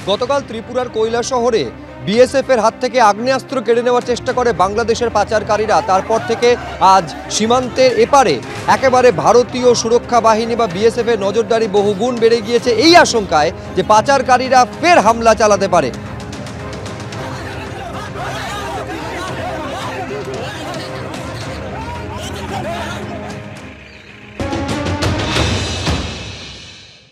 গতকাল ত্রিপুরার কৈলাসহরে বিএসএফের হাত থেকে আগ্নেয়াস্ত্র কেড়ে নেওয়ার চেষ্টা করে বাংলাদেশের পাচারকারীরা। তারপর থেকে আজ সীমান্তের এপারে একেবারে ভারতীয় সুরক্ষা বাহিনী বা বিএসএফের নজরদারি বহুগুণ বেড়ে গিয়েছে এই আশঙ্কায় যে পাচারকারীরা ফের হামলা চালাতে পারে।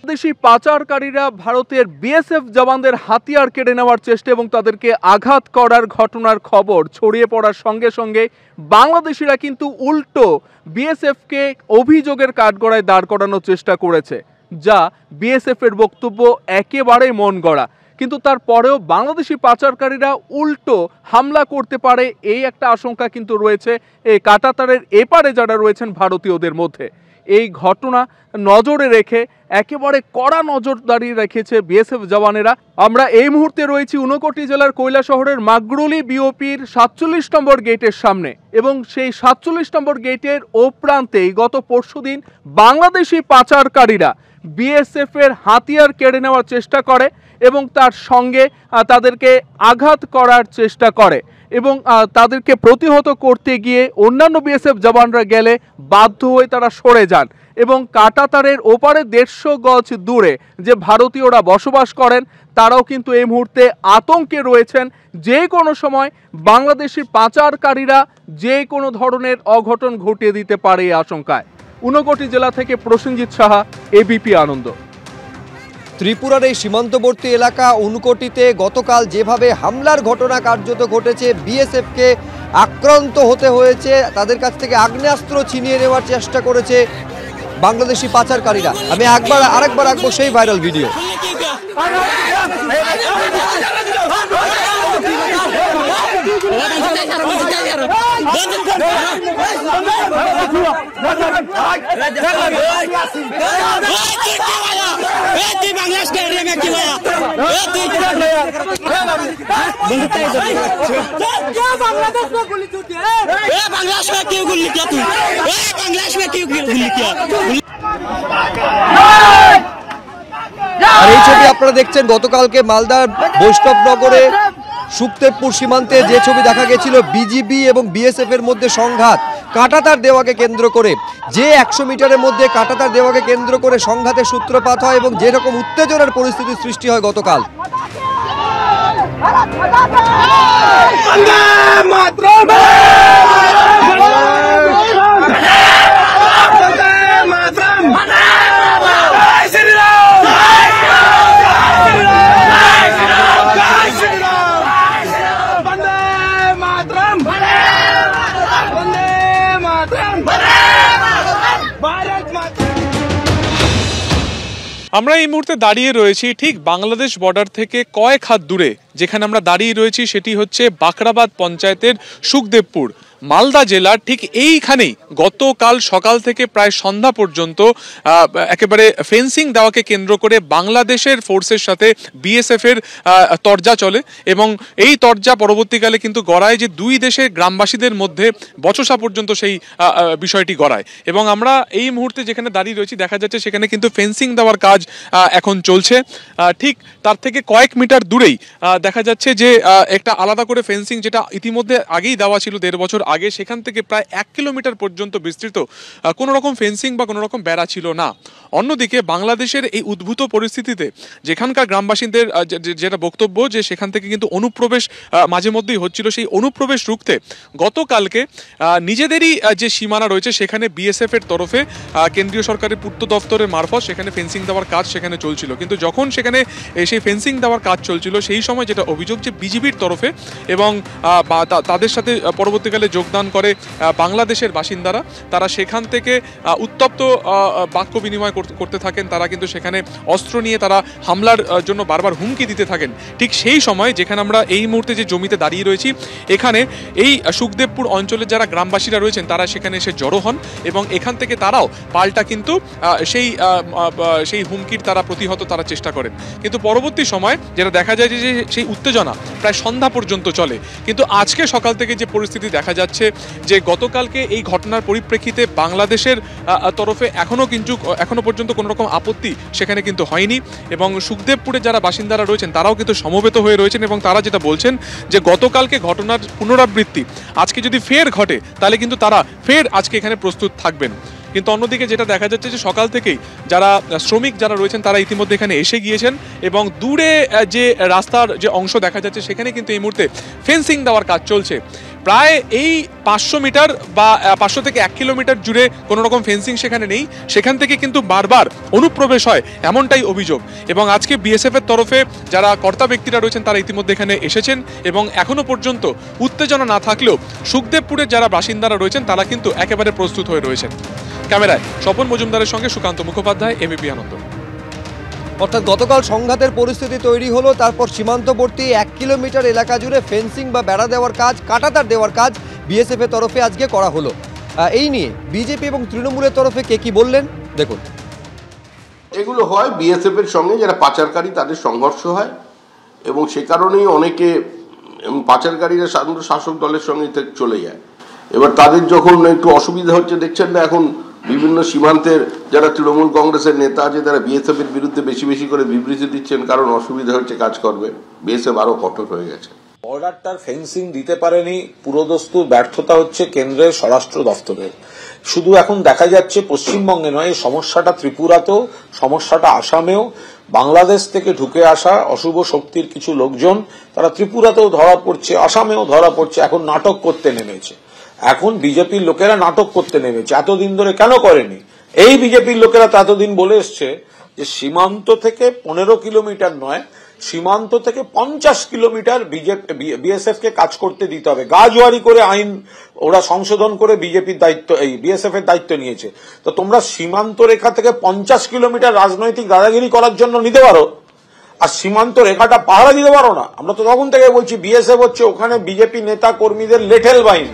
বাংলাদেশি পাচারকারীরা ভারতের বিএসএফ জওয়ানদের হাতিয়ার কেড়ে নেওয়ার চেষ্টা এবং তাদেরকে আঘাত করার ঘটনার খবর ছড়িয়ে পড়ার সঙ্গে সঙ্গে বাংলাদেশিরা কিন্তু উল্টো বিএসএফকে অভিযোগের কাঠগড়ায় দাঁড় করানোর চেষ্টা করেছে, যা বিএসএফ এর বক্তব্য একেবারে মন গড়া। কিন্তু তারপরেও বাংলাদেশি পাচারকারীরা উল্টো হামলা করতে পারে এই একটা আশঙ্কা কিন্তু রয়েছে এই কাঁটাতারের এপারে যারা রয়েছেন ভারতীয়দের মধ্যে। এই ঘটনা নজরে রেখে একেবারে কড়া নজরদারি রেখেছে বিএসএফ জওয়ানেরা। আমরা এই মুহূর্তে রয়েছি ঊনকোটি জেলার কৈলাসহরের মাগরুলি বিওপির ৪৭ নম্বর গেটের সামনে এবং সেই ৪৭ নম্বর গেটের ও প্রান্তেই গত পরশুদিন বাংলাদেশি পাচারকারীরা বিএসএফ এর হাতিয়ার কেড়ে নেওয়ার চেষ্টা করে এবং তার সঙ্গে তাদেরকে আঘাত করার চেষ্টা করে এবং তাদেরকে প্রতিহত করতে গিয়ে অন্যান্য বিএসএফ জওয়ানরা গেলে বাধ্য হয়ে তারা সরে যান এবং কাঁটাতারের ওপারে ১৫০ গজ দূরে যে ভারতীয়রা বসবাস করেন তারাও কিন্তু এই মুহূর্তে আতঙ্কে রয়েছেন। যে কোনো সময় বাংলাদেশি পাচারকারীরা যে কোনো ধরনের অঘটন ঘটিয়ে দিতে পারে এই আশঙ্কায়। ঊনকোটি জেলা থেকে প্রসেনজিৎ সাহা, এবিপি আনন্দ। ত্রিপুরার এই সীমান্তবর্তী এলাকা ঊনকোটিতে গতকাল যেভাবে হামলার ঘটনা কার্যত ঘটেছে, বিএসএফকে আক্রান্ত হতে হয়েছে, তাদের কাছ থেকে আগ্নেয়াস্ত্র ছিনিয়ে নেওয়ার চেষ্টা করেছে বাংলাদেশি পাচারকারীরা। আমি আরেকবার রাখবো সেই ভাইরাল ভিডিও। আর এই ছবি আপনারা দেখছেন গতকালকে মালদার বৈষ্ণবনগরে সুখদেবপুর সীমান্তে যে ছবি দেখা গেছিল বিজিবি এবং বিএসএফ এর মধ্যে সংঘাত কাঁটাতার দেওয়াকে কেন্দ্র করে, যে ১০০ মিটারের মধ্যে কাঁটাতার দেওয়াকে কেন্দ্র করে সংঘাতের সূত্রপাত হয় এবং যেরকম উত্তেজনার পরিস্থিতির সৃষ্টি হয় গতকাল। আমরা এই মুহূর্তে দাঁড়িয়ে রয়েছি ঠিক বাংলাদেশ বর্ডার থেকে কয়েক হাত দূরে। যেখানে আমরা দাঁড়িয়ে রয়েছি সেটি হচ্ছে বাকরাবাদ পঞ্চায়েতের সুখদেবপুর, মালদা জেলার ঠিক এইখানেই গতকাল সকাল থেকে প্রায় সন্ধ্যা পর্যন্ত একেবারে ফেন্সিং দেওয়াকে কেন্দ্র করে বাংলাদেশের ফোর্সের সাথে বিএসএফ এর তরজা চলে এবং এই তরজা পরবর্তীকালে কিন্তু গড়ায় যে দুই দেশের গ্রামবাসীদের মধ্যে বচসা পর্যন্ত সেই বিষয়টি গড়ায়। এবং আমরা এই মুহূর্তে যেখানে দাঁড়িয়ে রয়েছি দেখা যাচ্ছে সেখানে কিন্তু ফেন্সিং দেওয়ার কাজ এখন চলছে। ঠিক তার থেকে কয়েক মিটার দূরেই দেখা যাচ্ছে যে একটা আলাদা করে ফেন্সিং যেটা ইতিমধ্যে আগেই দেওয়া ছিল ১.৫ বছর আগে, সেখান থেকে প্রায় ১ কিলোমিটার পর্যন্ত বিস্তৃত কোনো রকম ফেন্সিং বা কোনো রকম বেড়া ছিল না। অন্যদিকে বাংলাদেশের এই উদ্ভূত পরিস্থিতিতে যেখানকার গ্রামবাসীদের যেটা বক্তব্য যে সেখান থেকে কিন্তু অনুপ্রবেশ মাঝে মধ্যেই হচ্ছিল, সেই অনুপ্রবেশ রুখতে গতকালকে নিজেদেরই যে সীমানা রয়েছে সেখানে বিএসএফ এর তরফে কেন্দ্রীয় সরকারের পূর্ত দপ্তরের মারফত সেখানে ফেন্সিং দেওয়ার কাজ সেখানে চলছিল। কিন্তু যখন সেখানে সেই ফেন্সিং দেওয়ার কাজ চলছিল সেই সময় যেটা অভিযোগ যে বিজিবির তরফে এবং তাদের সাথে পরবর্তীকালে যোগদান করে বাংলাদেশের বাসিন্দারা, তারা সেখান থেকে উত্তপ্ত বাক্য বিনিময় করতে থাকেন। তারা কিন্তু সেখানে অস্ত্র নিয়ে তারা হামলার জন্য বারবার হুমকি দিতে থাকেন। ঠিক সেই সময় যেখানে আমরা এই মুহূর্তে যে জমিতে দাঁড়িয়ে রয়েছি এখানে এই সুখদেবপুর অঞ্চলের যারা গ্রামবাসীরা রয়েছেন তারা সেখানে এসে জড়ো হন এবং এখান থেকে তারাও পাল্টা কিন্তু সেই হুমকির তারা প্রতিহত তারা চেষ্টা করেন। কিন্তু পরবর্তী সময় যেটা দেখা যায় যে সেই উত্তেজনা প্রায় সন্ধ্যা পর্যন্ত চলে। কিন্তু আজকে সকাল থেকে যে পরিস্থিতি দেখা যাচ্ছে যাচ্ছে যে গতকালকে এই ঘটনার পরিপ্রেক্ষিতে বাংলাদেশের তরফে এখনো পর্যন্ত কোনো রকম আপত্তি সেখানে কিন্তু হয়নি, এবং সুখদেবপুরে যারা বাসিন্দারা রয়েছেন তারাও কিন্তু সমবেত হয়ে রয়েছেন, এবং তারা যেটা বলছেন যে গতকালকে ঘটনার পুনরাবৃত্তি আজকে যদি ফের ঘটে তাহলে কিন্তু তারা ফের আজকে এখানে প্রস্তুত থাকবেন। কিন্তু অন্যদিকে যেটা দেখা যাচ্ছে যে সকাল থেকেই যারা শ্রমিক যারা রয়েছেন তারা ইতিমধ্যে এখানে এসে গিয়েছেন, এবং দূরে যে রাস্তার যে অংশ দেখা যাচ্ছে সেখানে কিন্তু এই মুহূর্তে ফেন্সিং দেওয়ার কাজ চলছে। প্রায় এই 500 মিটার বা 500 থেকে 1 কিলোমিটার জুড়ে কোনো রকম ফেন্সিং সেখানে নেই, সেখান থেকে কিন্তু বারবার অনুপ্রবেশ হয় এমনটাই অভিযোগ। এবং আজকে বিএসএফ এর তরফে যারা কর্তা ব্যক্তিরা রয়েছেন তারা ইতিমধ্যে এখানে এসেছেন, এবং এখনো পর্যন্ত উত্তেজনা না থাকলেও সুখদেবপুরের যারা বাসিন্দারা রয়েছেন তারা কিন্তু একেবারে প্রস্তুত হয়ে রয়েছেন। ক্যামেরায় স্বপন মজুমদারের সঙ্গে সুকান্ত মুখোপাধ্যায়, এবিপি আনন্দ। অর্থাৎ গতকাল সংঘাতের পরিস্থিতি তৈরি হলো, তারপর সীমান্তবর্তী 1 কিলোমিটার এলাকা জুড়ে ফেন্সিং বা বেড়া দেওয়ার কাজ, কাঁটাতার দেওয়ার কাজ বিএসএফ এর তরফে আজকে করা হলো। এই নিয়ে বিজেপি এবং তৃণমূলের তরফে কে কি বললেন দেখুন। এগুলো হয় বিএসএফ এর সঙ্গে যারা পাচারকারী তাদের সংঘর্ষ হয়, এবং সে কারণেই অনেকে পাচারকারীরা সাধারণত শাসক দলের সঙ্গে চলে যায়। এবার তাদের যখন একটু অসুবিধা হচ্ছে, দেখছেন না এখন বিভিন্ন সীমান্তের যারা তৃণমূল কংগ্রেসের নেতা আছে তারা বিএসএফ এর বিরুদ্ধে বেশি বেশি করে বিবৃতি দিচ্ছেন, কারণ অসুবিধা হচ্ছে কাজ করবে। বিএসএফ আরো কঠোর হয়ে গেছে। বর্ডারটার ফেন্সিং দিতে পারেনি, পুরোদস্তুর ব্যর্থতা হচ্ছে কেন্দ্রের স্বরাষ্ট্র দফতরের। শুধু এখন দেখা যাচ্ছে পশ্চিমবঙ্গে নয়, এই সমস্যাটা ত্রিপুরাতেও, সমস্যাটা আসামেও। বাংলাদেশ থেকে ঢুকে আসা অশুভ শক্তির কিছু লোকজন তারা ত্রিপুরাতেও ধরা পড়ছে, আসামেও ধরা পড়ছে, এখন নাটক করতে নেমেছে। এখন বিজেপির লোকেরা নাটক করতে নেমেছে, এতদিন ধরে কেন করেনি? এই বিজেপির লোকেরা তো এতদিন বলে এসছে যে সীমান্ত থেকে 15 কিলোমিটার নয়, সীমান্ত থেকে 50 কিলোমিটার বিএসএফ কে কাজ করতে দিতে হবে। গাজওয়ারি করে আইন ওরা সংশোধন করে বিজেপির দায়িত্ব, এই বিএসএফ এর দায়িত্ব নিয়েছে। তো তোমরা সীমান্ত রেখা থেকে 50 কিলোমিটার রাজনৈতিক দাদাগিরি করার জন্য নিতে পারো, আর সীমান্ত রেখাটা পাহারা দিতে পারো না? আমরা তো তখন থেকে বলছি বিএসএফ হচ্ছে ওখানে বিজেপি নেতা কর্মীদের লেঠেল বাহিনী।